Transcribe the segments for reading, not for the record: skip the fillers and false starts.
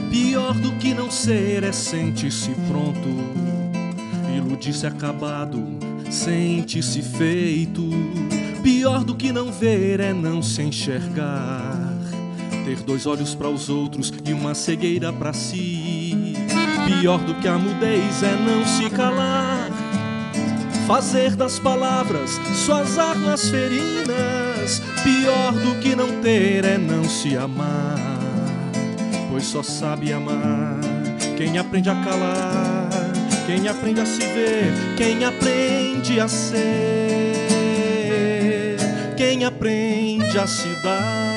Pior do que não ser é sentir-se pronto, iludir-se acabado, sente-se feito. Pior do que não ver é não se enxergar, ter dois olhos para os outros e uma cegueira para si. Pior do que a mudez é não se calar, fazer das palavras suas armas ferinas. Pior do que não ter é não se amar, pois só sabe amar quem aprende a calar, quem aprende a se ver, quem aprende a ser, quem aprende a se dar.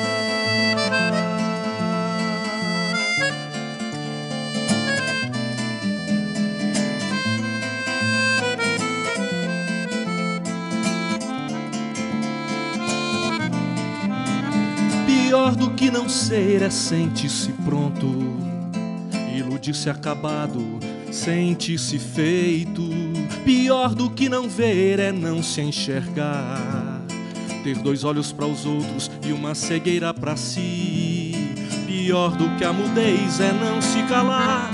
Pior do que não ser é sentir-se pronto, iludir-se acabado, sente-se feito. Pior do que não ver é não se enxergar, ter dois olhos para os outros e uma cegueira para si. Pior do que a mudez é não se calar,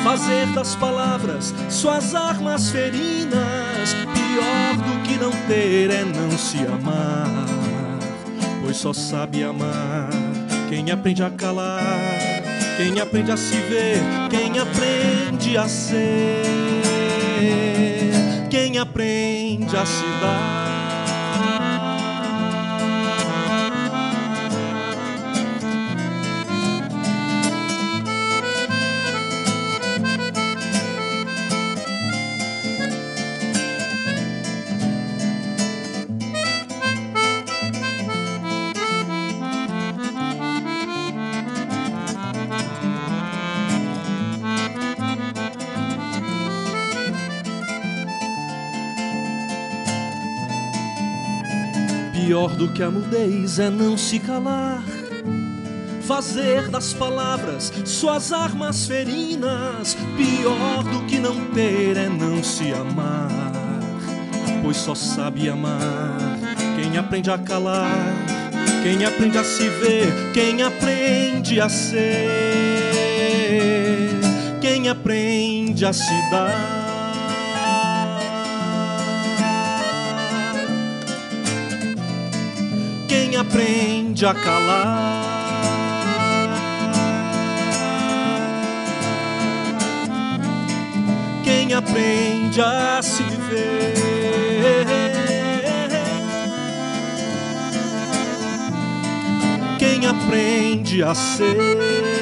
fazer das palavras suas armas ferinas. Pior do que não ter é não se amar, pois só sabe amar quem aprende a calar, quem aprende a se ver, quem aprende a ser, quem aprende a se dar. Pior do que a mudez é não se calar, fazer das palavras suas armas ferinas. Pior do que não ter é não se amar, pois só sabe amar quem aprende a calar, quem aprende a se ver, quem aprende a ser, quem aprende a se dar. Quem aprende a calar, quem aprende a se ver, quem aprende a ser.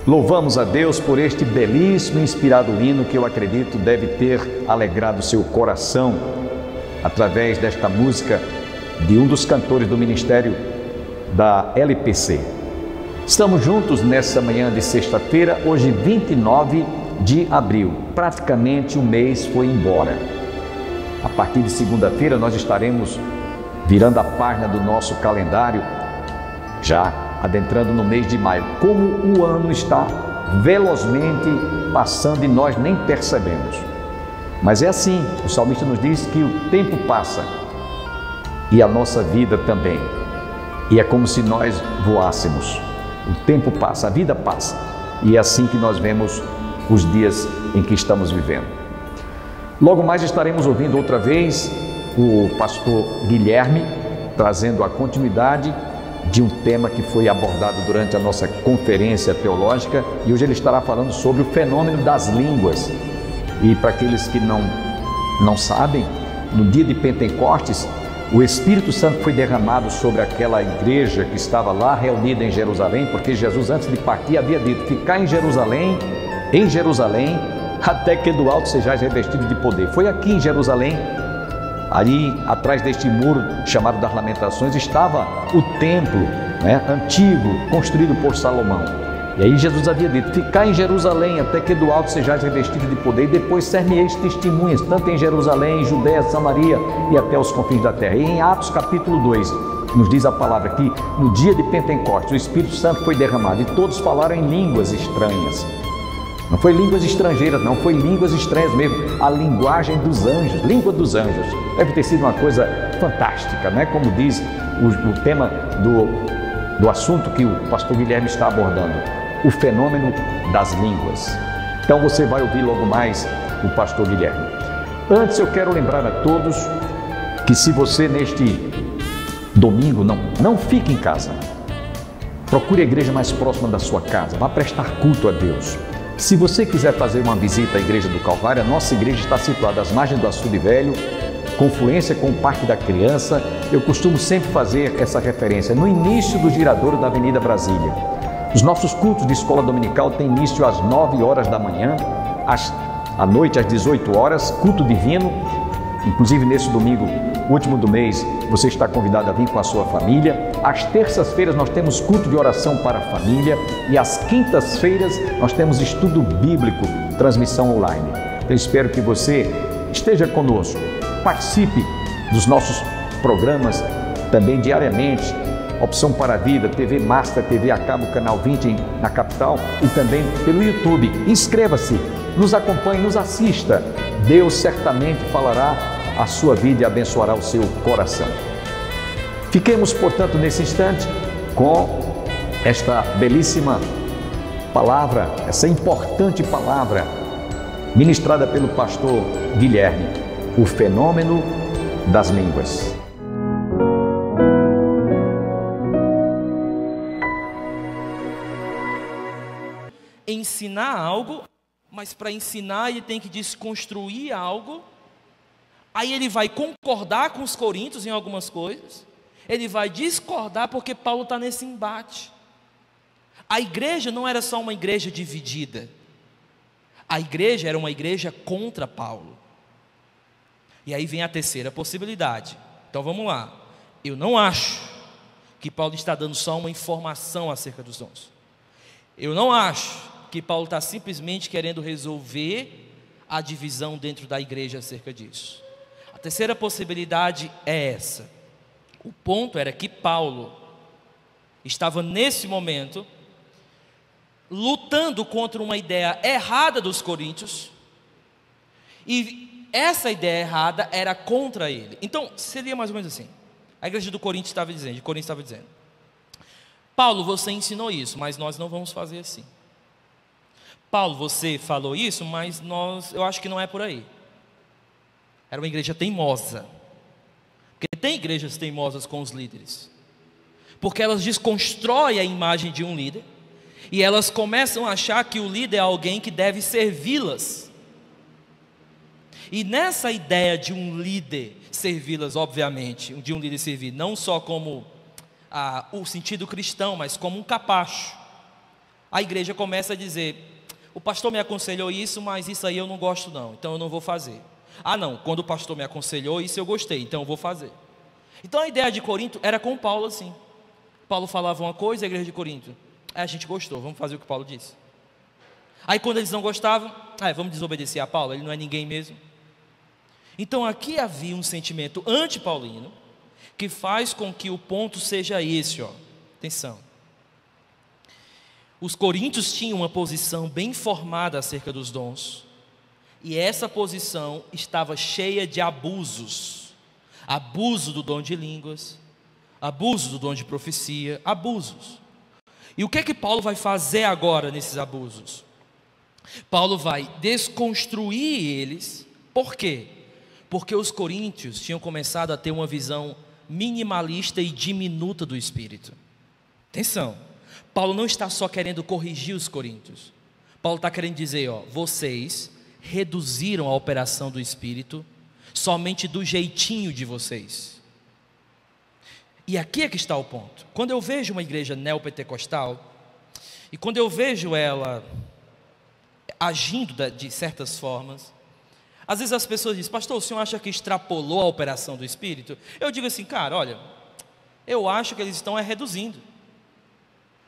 Louvamos a Deus por este belíssimo e inspirado hino que eu acredito deve ter alegrado seu coração através desta música de um dos cantores do ministério da LPC. Estamos juntos nessa manhã de sexta-feira, hoje 29 de abril. Praticamente o mês foi embora. A partir de segunda-feira nós estaremos virando a página do nosso calendário, já adentrando no mês de maio. Como o ano está velozmente passando e nós nem percebemos. Mas é assim, o salmista nos diz que o tempo passa e a nossa vida também. E é como se nós voássemos. O tempo passa, a vida passa. E é assim que nós vemos os dias em que estamos vivendo. Logo mais estaremos ouvindo outra vez o pastor Guilherme trazendo a continuidade de um tema que foi abordado durante a nossa conferência teológica, e hoje ele estará falando sobre o fenômeno das línguas. E para aqueles que não sabem, no dia de Pentecostes, o Espírito Santo foi derramado sobre aquela igreja que estava lá reunida em Jerusalém, porque Jesus, antes de partir, havia dito: ficar em Jerusalém, até que do alto sejais revestidos de poder. Foi aqui em Jerusalém, ali atrás deste muro chamado das Lamentações, estava o templo, antigo, construído por Salomão. E aí Jesus havia dito: ficar em Jerusalém até que do alto sejais revestidos de poder, e depois ser-me-eis testemunhas, tanto em Jerusalém, em Judéia, Samaria e até os confins da terra. E em Atos capítulo 2, nos diz a palavra que no dia de Pentecostes o Espírito Santo foi derramado e todos falaram em línguas estranhas. Não foi línguas estrangeiras, não, foi línguas estranhas mesmo, a linguagem dos anjos, língua dos anjos. Deve ter sido uma coisa fantástica, né? Como diz o tema do assunto que o pastor Guilherme está abordando, o fenômeno das línguas. Então você vai ouvir logo mais o pastor Guilherme. Antes eu quero lembrar a todos que se você neste domingo não fique em casa, procure a igreja mais próxima da sua casa, vá prestar culto a Deus. Se você quiser fazer uma visita à Igreja do Calvário, a nossa igreja está situada às margens do Açude Velho, confluência com o Parque da Criança. Eu costumo sempre fazer essa referência no início do giradouro da Avenida Brasília. Os nossos cultos de escola dominical têm início às 9 horas da manhã, à noite às 18 horas, culto divino. Inclusive nesse domingo, último do mês, você está convidado a vir com a sua família. Às terças-feiras nós temos culto de oração para a família e às quintas-feiras nós temos estudo bíblico, transmissão online. Eu espero que você esteja conosco, participe dos nossos programas também diariamente. Opção para a Vida, TV Master, TV a cabo, canal 20 na capital e também pelo YouTube. Inscreva-se, nos acompanhe, nos assista. Deus certamente falará a sua vida e abençoará o seu coração. Fiquemos, portanto, nesse instante com esta belíssima palavra, essa importante palavra ministrada pelo pastor Guilherme, o fenômeno das línguas. Ensinar algo, mas para ensinar ele tem que desconstruir algo. Aí ele vai concordar com os coríntios em algumas coisas, ele vai discordar porque Paulo está nesse embate. A igreja não era só uma igreja dividida, a igreja era uma igreja contra Paulo. E aí vem a terceira possibilidade. Então vamos lá. Eu não acho que Paulo está dando só uma informação acerca dos dons. Eu não acho que Paulo está simplesmente querendo resolver a divisão dentro da igreja acerca disso. A terceira possibilidade é essa. O ponto era que Paulo estava nesse momento lutando contra uma ideia errada dos coríntios, e essa ideia errada era contra ele. Então seria mais ou menos assim. A igreja do Corinto estava dizendo, Paulo, você ensinou isso, mas nós não vamos fazer assim. Paulo, você falou isso, mas eu acho que não é por aí. Era uma igreja teimosa. Porque tem igrejas teimosas com os líderes. Porque elas desconstroem a imagem de um líder. E elas começam a achar que o líder é alguém que deve servi-las. E nessa ideia de um líder servi-las, obviamente, de um líder servir, não só como o sentido cristão, mas como um capacho, a igreja começa a dizer: o pastor me aconselhou isso, mas isso aí eu não gosto não, então eu não vou fazer. Ah não, quando o pastor me aconselhou isso eu gostei, então eu vou fazer. Então a ideia de Corinto era com Paulo assim. Paulo falava uma coisa, a igreja de Corinto: a gente gostou, vamos fazer o que Paulo disse. Aí quando eles não gostavam, vamos desobedecer a Paulo, ele não é ninguém mesmo. Então aqui havia um sentimento anti-paulino, que faz com que o ponto seja esse, ó. Atenção. Os coríntios tinham uma posição bem formada acerca dos dons, e essa posição estava cheia de abusos. Abuso do dom de línguas, abuso do dom de profecia, abusos. E o que é que Paulo vai fazer agora nesses abusos? Paulo vai desconstruir eles. Por quê? Porque os coríntios tinham começado a ter uma visão minimalista e diminuta do Espírito. Atenção, Paulo não está só querendo corrigir os coríntios. Paulo está querendo dizer, vocês reduziram a operação do Espírito somente do jeitinho de vocês. E aqui é que está o ponto. Quando eu vejo uma igreja neopentecostal, e quando eu vejo ela agindo de certas formas, às vezes as pessoas dizem: pastor, o senhor acha que extrapolou a operação do Espírito? Eu digo assim, cara, olha, eu acho que eles estão reduzindo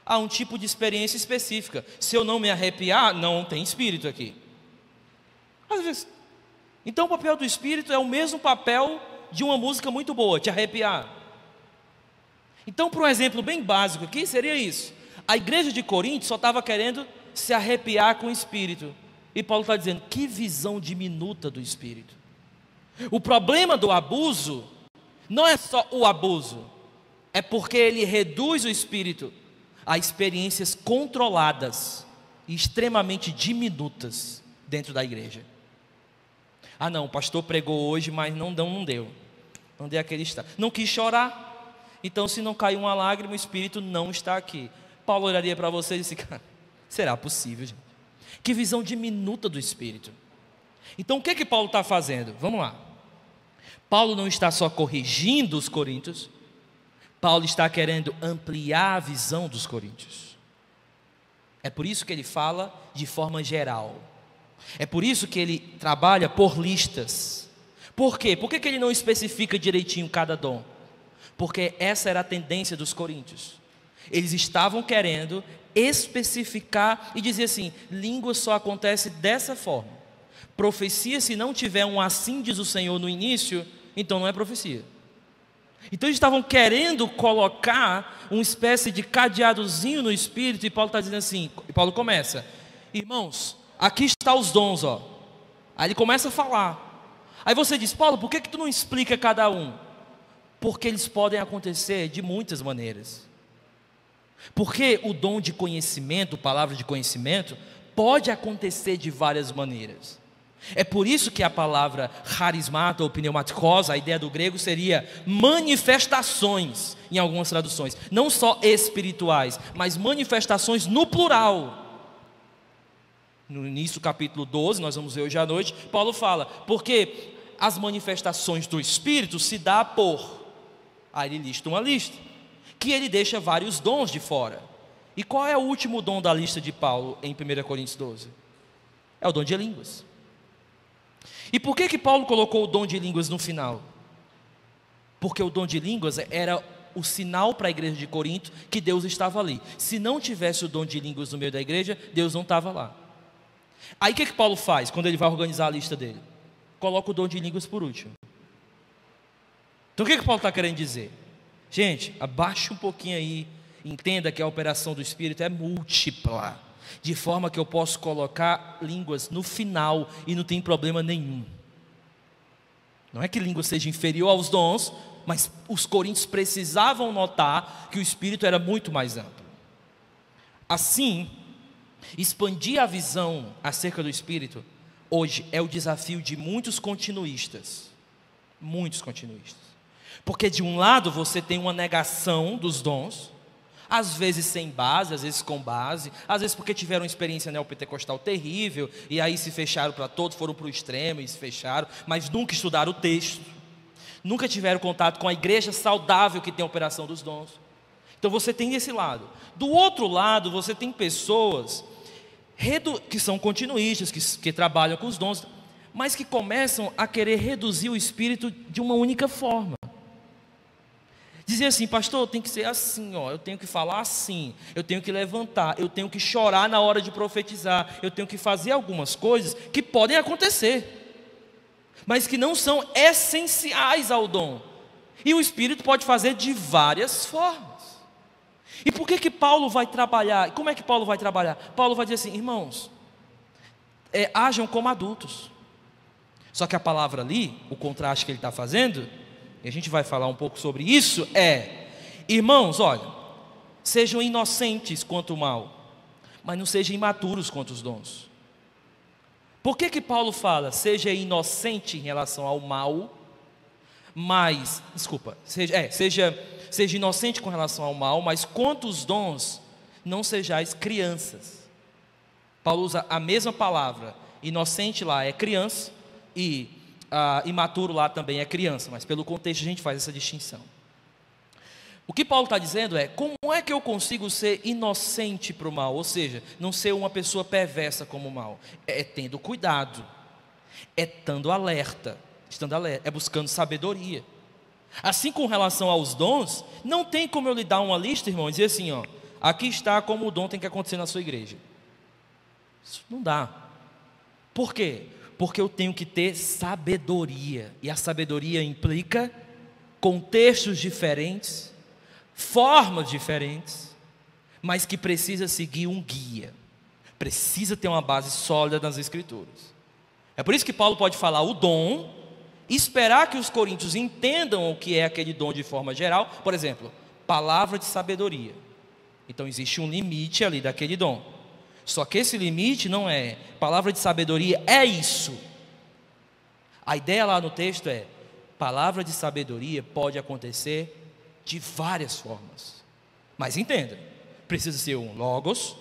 a um tipo de experiência específica. Se eu não me arrepiar, não tem Espírito aqui. Às vezes. Então o papel do Espírito é o mesmo papel de uma música muito boa, te arrepiar. Então, para um exemplo bem básico aqui, seria isso. A igreja de Corinto só estava querendo se arrepiar com o Espírito. E Paulo está dizendo, que visão diminuta do Espírito. O problema do abuso não é só o abuso, é porque ele reduz o Espírito a experiências controladas e extremamente diminutas dentro da igreja. Ah não, o pastor pregou hoje, mas não deu. Não deu aquele estado. Não quis chorar, então se não caiu uma lágrima, o Espírito não está aqui. Paulo olharia para você e disse, cara, será possível, gente? Que visão diminuta do Espírito. Então o que Paulo está fazendo? Vamos lá. Paulo não está só corrigindo os coríntios, Paulo está querendo ampliar a visão dos coríntios. É por isso que ele fala de forma geral. É por isso que ele trabalha por listas. Por quê? Por que ele não especifica direitinho cada dom? Porque essa era a tendência dos coríntios. Eles estavam querendo especificar e dizer assim, língua só acontece dessa forma. Profecia, se não tiver um assim diz o Senhor no início, então não é profecia. Então eles estavam querendo colocar uma espécie de cadeadozinho no Espírito, e Paulo está dizendo assim, e Paulo começa, irmãos, aqui estão os dons, ó. Aí ele começa a falar. Aí você diz, Paulo, por que tu não explica cada um? Porque eles podem acontecer de muitas maneiras. Porque o dom de conhecimento, palavra de conhecimento, pode acontecer de várias maneiras. É por isso que a palavra charismata ou pneumatikos, a ideia do grego seria manifestações, em algumas traduções, não só espirituais, mas manifestações no plural. No início do capítulo 12, nós vamos ver hoje à noite, Paulo fala, porque as manifestações do Espírito se dá por, aí ele lista uma lista, que ele deixa vários dons de fora. E qual é o último dom da lista de Paulo em 1 Coríntios 12? É o dom de línguas. E por que Paulo colocou o dom de línguas no final? Porque o dom de línguas era o sinal para a igreja de Corinto que Deus estava ali. Se não tivesse o dom de línguas no meio da igreja, Deus não estava lá. Aí o que Paulo faz quando ele vai organizar a lista dele? Coloca o dom de línguas por último. Então o que Paulo está querendo dizer? Gente, abaixe um pouquinho aí, entenda que a operação do Espírito é múltipla, de forma que eu posso colocar línguas no final e não tem problema nenhum. Não é que língua seja inferior aos dons, mas os coríntios precisavam notar que o Espírito era muito mais amplo. Assim, expandir a visão acerca do Espírito, hoje é o desafio de muitos continuistas. Muitos continuistas. Porque de um lado você tem uma negação dos dons, às vezes sem base, às vezes com base, às vezes porque tiveram uma experiência neopentecostal terrível, e aí se fecharam para todos, foram para o extremo e se fecharam, mas nunca estudaram o texto, nunca tiveram contato com a igreja saudável que tem a operação dos dons. Então você tem esse lado. Do outro lado você tem pessoas que são continuistas, que trabalham com os dons, mas que começam a querer reduzir o Espírito de uma única forma. Dizer assim, pastor, tem que ser assim, ó, eu tenho que falar assim, eu tenho que levantar, eu tenho que chorar na hora de profetizar, eu tenho que fazer algumas coisas que podem acontecer, mas que não são essenciais ao dom. E o Espírito pode fazer de várias formas. E por que Paulo vai trabalhar? Como é que Paulo vai trabalhar? Paulo vai dizer assim, irmãos, hajam como adultos. Só que a palavra ali, o contraste que ele está fazendo, e a gente vai falar um pouco sobre isso, irmãos, olha, sejam inocentes quanto ao mal, mas não sejam imaturos quanto os dons. Por que Paulo fala, seja inocente em relação ao mal, mas, seja inocente com relação ao mal, mas quanto os dons, não sejais crianças. Paulo usa a mesma palavra, inocente lá é criança, e imaturo lá também é criança, mas pelo contexto a gente faz essa distinção. O que Paulo está dizendo é, como é que eu consigo ser inocente para o mal? Ou seja, não ser uma pessoa perversa como o mal. É tendo cuidado, é estando alerta, é buscando sabedoria. Assim com relação aos dons, não tem como eu lhe dar uma lista, irmão, e dizer assim, ó, aqui está como o dom tem que acontecer na sua igreja. Isso não dá. Por quê? Porque eu tenho que ter sabedoria, e a sabedoria implica contextos diferentes, formas diferentes, mas que precisa seguir um guia, precisa ter uma base sólida nas Escrituras. É por isso que Paulo pode falar o dom, esperar que os coríntios entendam o que é aquele dom de forma geral. Por exemplo, palavra de sabedoria. Então existe um limite ali daquele dom. Só que esse limite não é palavra de sabedoria, é isso. A ideia lá no texto é: palavra de sabedoria pode acontecer de várias formas. Mas entenda, precisa ser um logos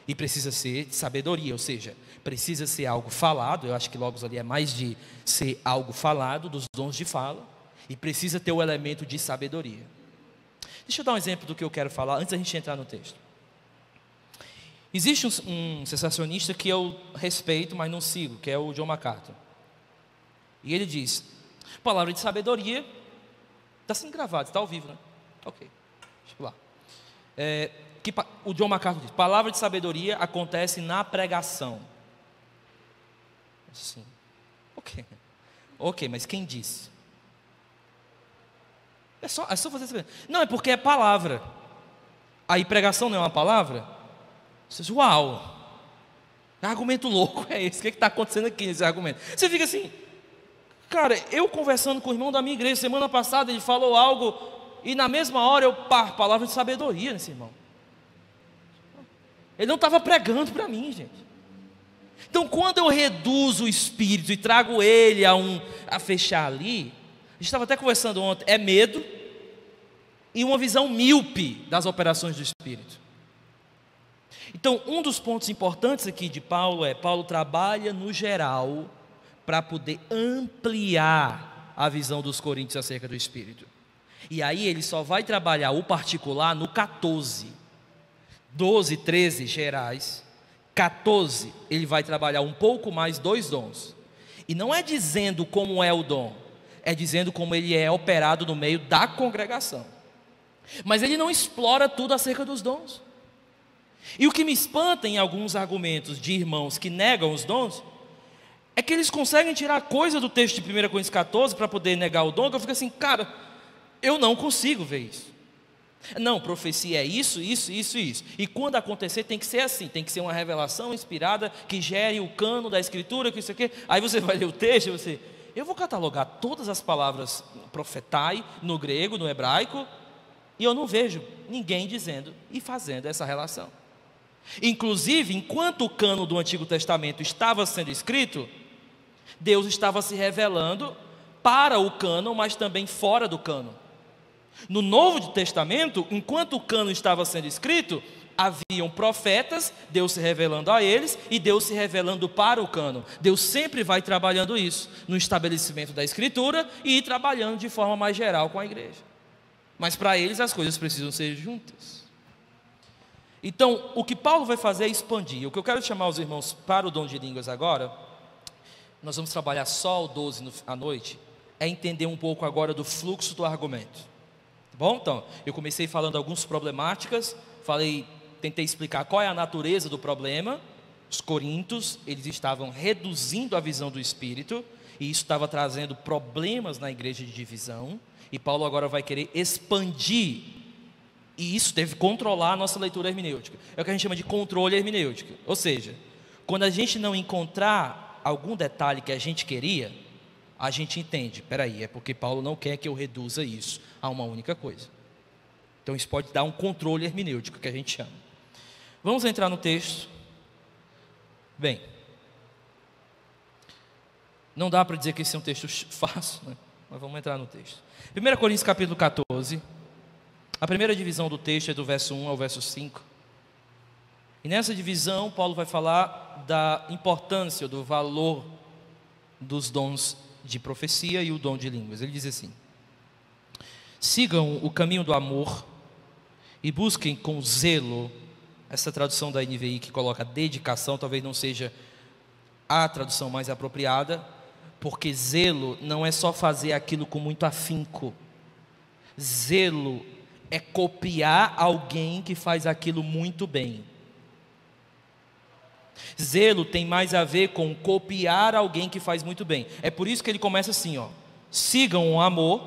e precisa ser de sabedoria, ou seja, precisa ser algo falado. Eu acho que logos ali é mais de ser algo falado, dos dons de fala, e precisa ter o elemento de sabedoria. Deixa eu dar um exemplo do que eu quero falar antes da gente entrar no texto. Existe um sensacionista que eu respeito, mas não sigo, que é o John MacArthur. E ele diz: palavra de sabedoria, está sendo gravado, está ao vivo, né? Ok, deixa eu lá. O John MacArthur diz: palavra de sabedoria acontece na pregação. Sim. Ok, mas quem disse? É só fazer saber. Não, é porque é palavra. Aí pregação não é uma palavra? Você diz: uau, que argumento louco é esse? O que está acontecendo aqui nesse argumento? Você fica assim: cara, eu conversando com o irmão da minha igreja semana passada, ele falou algo, e na mesma hora palavra de sabedoria nesse irmão. Ele não estava pregando para mim, gente. Então, quando eu reduzo o espírito e trago ele a fechar ali, a gente estava até conversando ontem, é medo e uma visão míope das operações do espírito. Então, um dos pontos importantes aqui de Paulo é: Paulo trabalha no geral para poder ampliar a visão dos coríntios acerca do espírito. E aí ele só vai trabalhar o particular no 14, 12, 13 gerais. 14, ele vai trabalhar um pouco mais 2 dons. E não é dizendo como é o dom, é dizendo como ele é operado no meio da congregação. Mas ele não explora tudo acerca dos dons. E o que me espanta em alguns argumentos de irmãos que negam os dons é que eles conseguem tirar coisa do texto de 1 Coríntios 14 para poder negar o dom, que eu fico assim: cara, eu não consigo ver isso. Não, profecia é isso. E quando acontecer tem que ser assim, tem que ser uma revelação inspirada que gere o cano da escritura, que isso aqui. Aí você vai ler o texto e eu vou catalogar todas as palavras profetai no grego, no hebraico, e eu não vejo ninguém dizendo e fazendo essa relação. Inclusive, enquanto o cano do Antigo Testamento estava sendo escrito, Deus estava se revelando para o cano, mas também fora do cano. No Novo Testamento, enquanto o cano estava sendo escrito, haviam profetas, Deus se revelando a eles e Deus se revelando para o cano. Deus sempre vai trabalhando isso no estabelecimento da Escritura e trabalhando de forma mais geral com a igreja. Mas para eles as coisas precisam ser juntas. Então, o que Paulo vai fazer é expandir. O que eu quero chamar os irmãos para o dom de línguas agora, nós vamos trabalhar só o 12 à noite, é entender um pouco agora do fluxo do argumento. Tá bom? Então, eu comecei falando algumas problemáticas, tentei explicar qual é a natureza do problema. Os coríntios, eles estavam reduzindo a visão do Espírito, e isso estava trazendo problemas na igreja de divisão, e Paulo agora vai querer expandir, e isso deve controlar a nossa leitura hermenêutica. É o que a gente chama de controle hermenêutico. Ou seja, quando a gente não encontrar algum detalhe que a gente queria, a gente entende: peraí, é porque Paulo não quer que eu reduza isso a uma única coisa. Então isso pode dar um controle hermenêutico, que a gente chama. Vamos entrar no texto. Bem, não dá para dizer que esse é um texto fácil, né? Mas vamos entrar no texto. 1 Coríntios capítulo 14. A primeira divisão do texto é do verso 1 ao verso 5. E nessa divisão, Paulo vai falar da importância, do valor dos dons de profecia e o dom de línguas. Ele diz assim: sigam o caminho do amor e busquem com zelo. Essa tradução da NVI que coloca dedicação talvez não seja a tradução mais apropriada, porque zelo não é só fazer aquilo com muito afinco. Zelo é copiar alguém que faz aquilo muito bem. Zelo tem mais a ver com copiar alguém que faz muito bem. É por isso que ele começa assim, sigam o amor.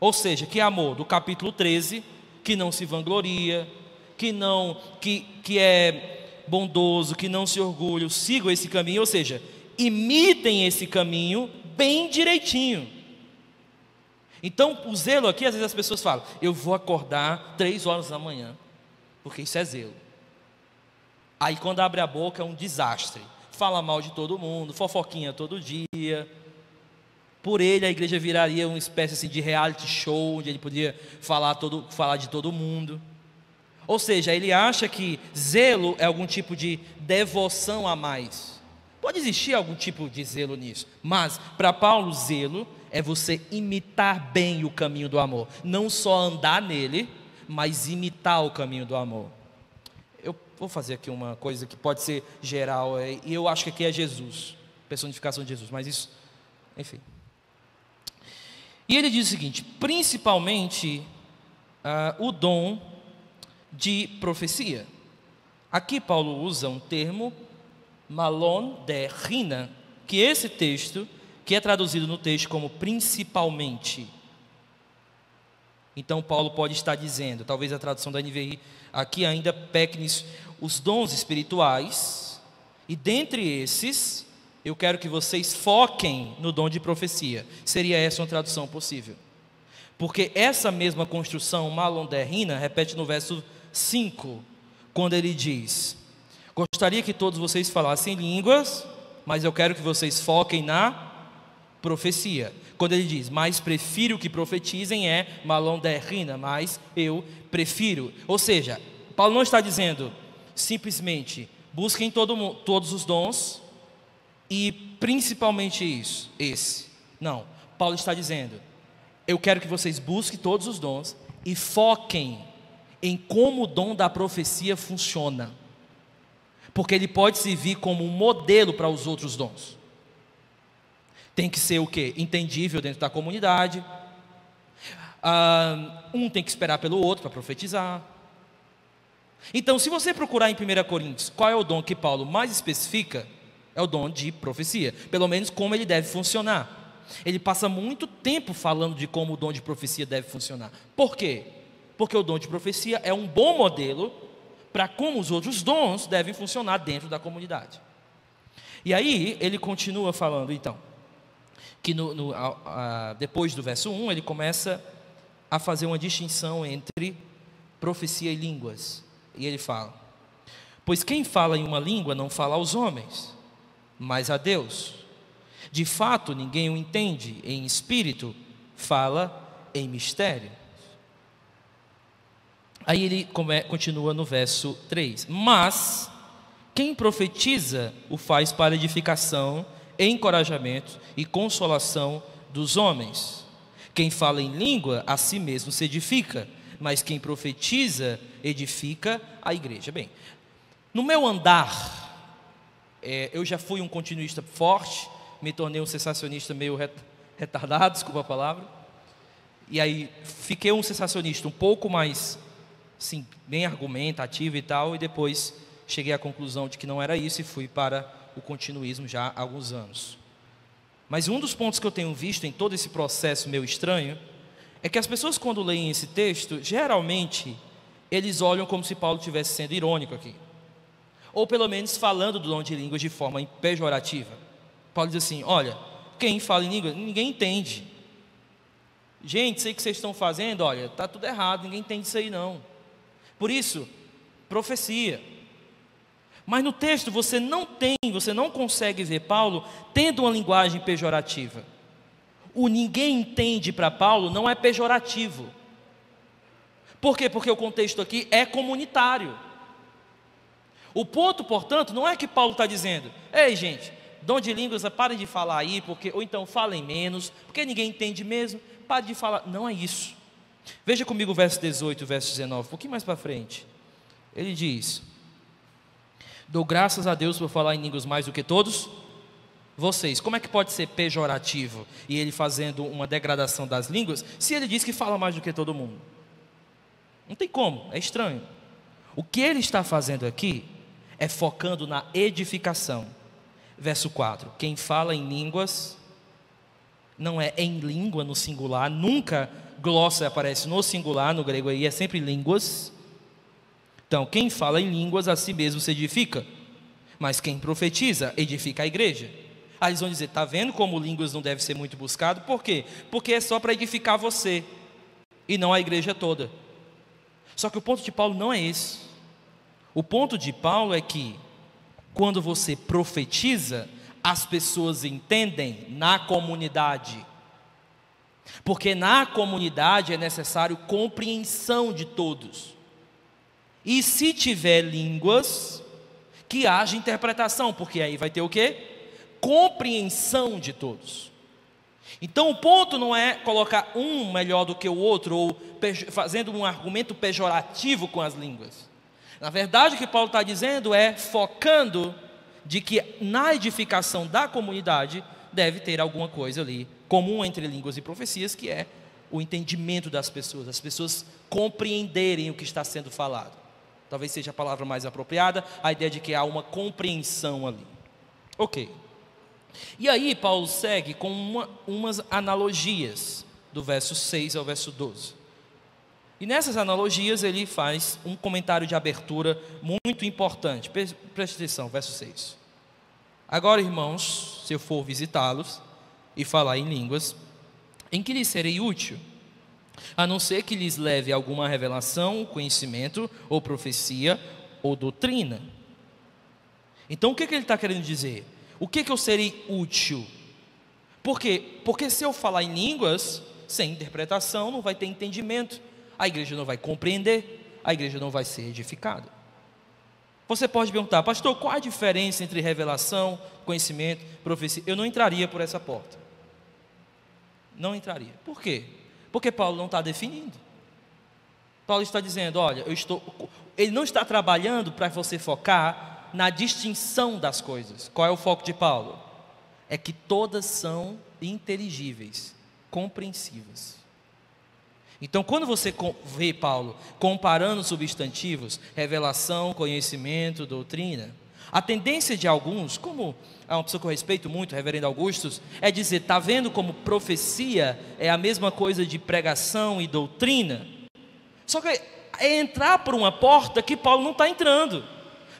Ou seja, que amor? Do capítulo 13, que não se vangloria, que é bondoso, que não se orgulha, sigam esse caminho, ou seja, imitem esse caminho bem direitinho. Então, o zelo aqui, às vezes as pessoas falam, eu vou acordar 3 horas da manhã, porque isso é zelo. Aí quando abre a boca é um desastre, fala mal de todo mundo, fofoquinha todo dia. Por ele a igreja viraria uma espécie assim, de reality show, onde ele podia falar de todo mundo. Ou seja, ele acha que zelo é algum tipo de devoção a mais. Pode existir algum tipo de zelo nisso, mas para Paulo, zelo é você imitar bem o caminho do amor. Não só andar nele, mas imitar o caminho do amor. Eu vou fazer aqui uma coisa que pode ser geral, e eu acho que aqui é Jesus, personificação de Jesus, mas isso, enfim. E ele diz o seguinte, principalmente o dom de profecia. Aqui Paulo usa um termo, malon de rina, que esse texto, que é traduzido no texto como principalmente. Então Paulo pode estar dizendo, talvez a tradução da NVI aqui ainda peque nisso, os dons espirituais, e dentre esses, eu quero que vocês foquem no dom de profecia. Seria essa uma tradução possível. Porque essa mesma construção, malon de rina, repete no verso 5, quando ele diz, gostaria que todos vocês falassem línguas, mas eu quero que vocês foquem na profecia. Quando ele diz, mas prefiro que profetizem, é malon de rina, mas eu prefiro. Ou seja, Paulo não está dizendo simplesmente, busquem todos os dons, e principalmente esse. Não, Paulo está dizendo, eu quero que vocês busquem todos os dons, e foquem em como o dom da profecia funciona. Porque ele pode servir como um modelo para os outros dons. Tem que ser o quê? Entendível dentro da comunidade. Um tem que esperar pelo outro para profetizar. Então, se você procurar em 1 Coríntios, qual é o dom que Paulo mais especifica? É o dom de profecia. Pelo menos como ele deve funcionar. Ele passa muito tempo falando de como o dom de profecia deve funcionar. Por quê? Porque o dom de profecia é um bom modelo para como os outros dons devem funcionar dentro da comunidade. E aí, ele continua falando, então, que depois do verso 1, ele começa a fazer uma distinção entre profecia e línguas. E ele fala, pois quem fala em uma língua não fala aos homens, mas a Deus. De fato, ninguém o entende em espírito, fala em mistério. Aí ele continua no verso 3, mas quem profetiza o faz para edificação, encorajamento e consolação dos homens. Quem fala em língua, a si mesmo se edifica, mas quem profetiza, edifica a igreja. Bem, no meu andar, eu já fui um continuista forte, me tornei um sensacionista meio retardado, desculpa a palavra, e aí fiquei um sensacionista um pouco mais, sim, bem argumentativo e tal, e depois cheguei à conclusão de que não era isso e fui para o continuismo já há alguns anos. Mas um dos pontos que eu tenho visto em todo esse processo meio estranho é que as pessoas, quando leem esse texto, geralmente eles olham como se Paulo estivesse sendo irônico aqui, ou pelo menos falando do dom de línguas de forma pejorativa. Paulo diz assim, olha, quem fala em língua, ninguém entende. Gente, isso aí que vocês estão fazendo, olha, está tudo errado, ninguém entende isso aí não. Por isso, profecia. Mas no texto você não consegue ver Paulo tendo uma linguagem pejorativa. O ninguém entende para Paulo não é pejorativo. Por quê? Porque o contexto aqui é comunitário. O ponto, portanto, não é que Paulo está dizendo, ei gente, dom de línguas, parem de falar aí, ou então falem menos, porque ninguém entende mesmo, parem de falar. Não é isso. Veja comigo o verso 18 e o verso 19, um pouquinho mais para frente. Ele diz, dou graças a Deus por falar em línguas mais do que todos vocês. Como é que pode ser pejorativo e ele fazendo uma degradação das línguas, se ele diz que fala mais do que todo mundo? Não tem como, é estranho. O que ele está fazendo aqui é focando na edificação. Verso 4, quem fala em línguas, não é em língua no singular, nunca glossa aparece no singular, no grego aí é sempre línguas. Então, quem fala em línguas a si mesmo se edifica, mas quem profetiza edifica a igreja. Aí eles vão dizer, está vendo como línguas não deve ser muito buscado? Por quê? Porque é só para edificar você e não a igreja toda. Só que o ponto de Paulo não é esse. O ponto de Paulo é que quando você profetiza, as pessoas entendem na comunidade. Porque na comunidade é necessário compreensão de todos. E se tiver línguas, que haja interpretação, porque aí vai ter o quê? Compreensão de todos. Então o ponto não é colocar um melhor do que o outro, ou fazendo um argumento pejorativo com as línguas. Na verdade o que Paulo está dizendo é focando de que na edificação da comunidade deve ter alguma coisa ali comum entre línguas e profecias, que é o entendimento das pessoas, as pessoas compreenderem o que está sendo falado. Talvez seja a palavra mais apropriada, a ideia de que há uma compreensão ali. Ok. E aí Paulo segue com umas analogias, do verso 6 ao verso 12. E nessas analogias ele faz um comentário de abertura muito importante. Preste atenção, verso 6. Agora, irmãos, se eu for visitá-los e falar em línguas, em que lhes serei útil? A não ser que lhes leve alguma revelação, conhecimento, ou profecia, ou doutrina. Então o que ele está querendo dizer? O que eu serei útil? Por quê? Porque se eu falar em línguas, sem interpretação, não vai ter entendimento, a igreja não vai compreender, a igreja não vai ser edificada. Você pode perguntar, pastor, qual a diferença entre revelação, conhecimento, profecia? Eu não entraria por essa porta. Não entraria. Por quê? Porque Paulo não está definindo. Paulo está dizendo, olha, ele não está trabalhando para você focar na distinção das coisas. Qual é o foco de Paulo? É que todas são inteligíveis, compreensíveis. Então, quando você vê Paulo comparando substantivos, revelação, conhecimento, doutrina, a tendência de alguns, como é uma pessoa que eu respeito muito, o reverendo Augustus, é dizer, está vendo como profecia é a mesma coisa de pregação e doutrina? Só que é entrar por uma porta que Paulo não está entrando.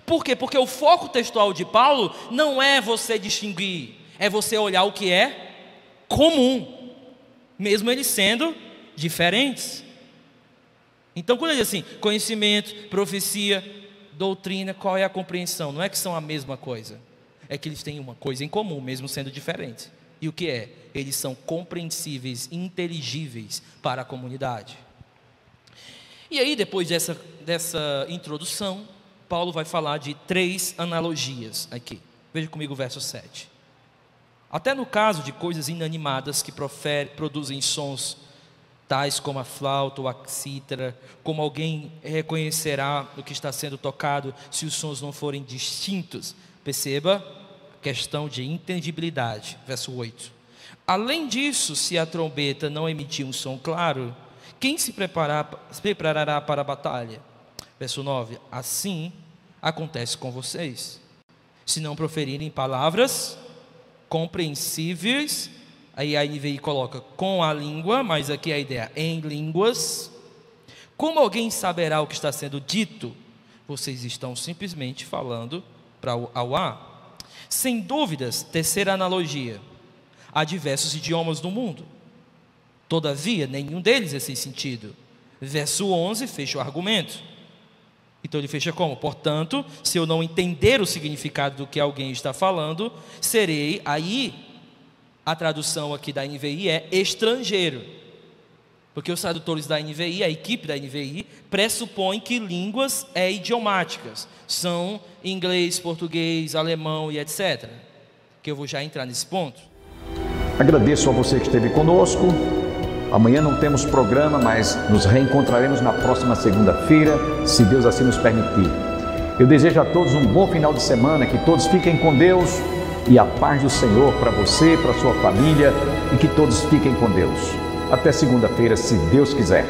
Por quê? Porque o foco textual de Paulo não é você distinguir, é você olhar o que é comum, mesmo eles sendo diferentes. Então quando ele diz assim, conhecimento, profecia, doutrina, qual é a compreensão? Não é que são a mesma coisa, é que eles têm uma coisa em comum, mesmo sendo diferentes. E o que é? Eles são compreensíveis, inteligíveis para a comunidade. E aí depois dessa introdução, Paulo vai falar de 3 analogias aqui. Veja comigo o verso 7. Até no caso de coisas inanimadas que produzem sons, tais como a flauta ou a cítara, como alguém reconhecerá o que está sendo tocado se os sons não forem distintos? Perceba a questão de entendibilidade, verso 8. Além disso, se a trombeta não emitir um som claro, quem se preparará para a batalha? Verso 9. Assim acontece com vocês, se não proferirem palavras compreensíveis. Aí a NVI coloca com a língua, mas aqui a ideia é em línguas. Como alguém saberá o que está sendo dito? Vocês estão simplesmente falando ao ar. Sem dúvidas, terceira analogia. Há diversos idiomas no mundo. Todavia, nenhum deles é sem sentido. Verso 11 fecha o argumento. Então ele fecha como? Portanto, se eu não entender o significado do que alguém está falando, serei aí... A tradução aqui da NVI é estrangeiro, porque os tradutores da NVI, a equipe da NVI, pressupõe que línguas idiomáticas, são inglês, português, alemão e etc. Que eu vou já entrar nesse ponto. Agradeço a você que esteve conosco. Amanhã não temos programa, mas nos reencontraremos na próxima segunda-feira, se Deus assim nos permitir. Eu desejo a todos um bom final de semana, que todos fiquem com Deus. E a paz do Senhor para você, para sua família, e que todos fiquem com Deus. Até segunda-feira, se Deus quiser.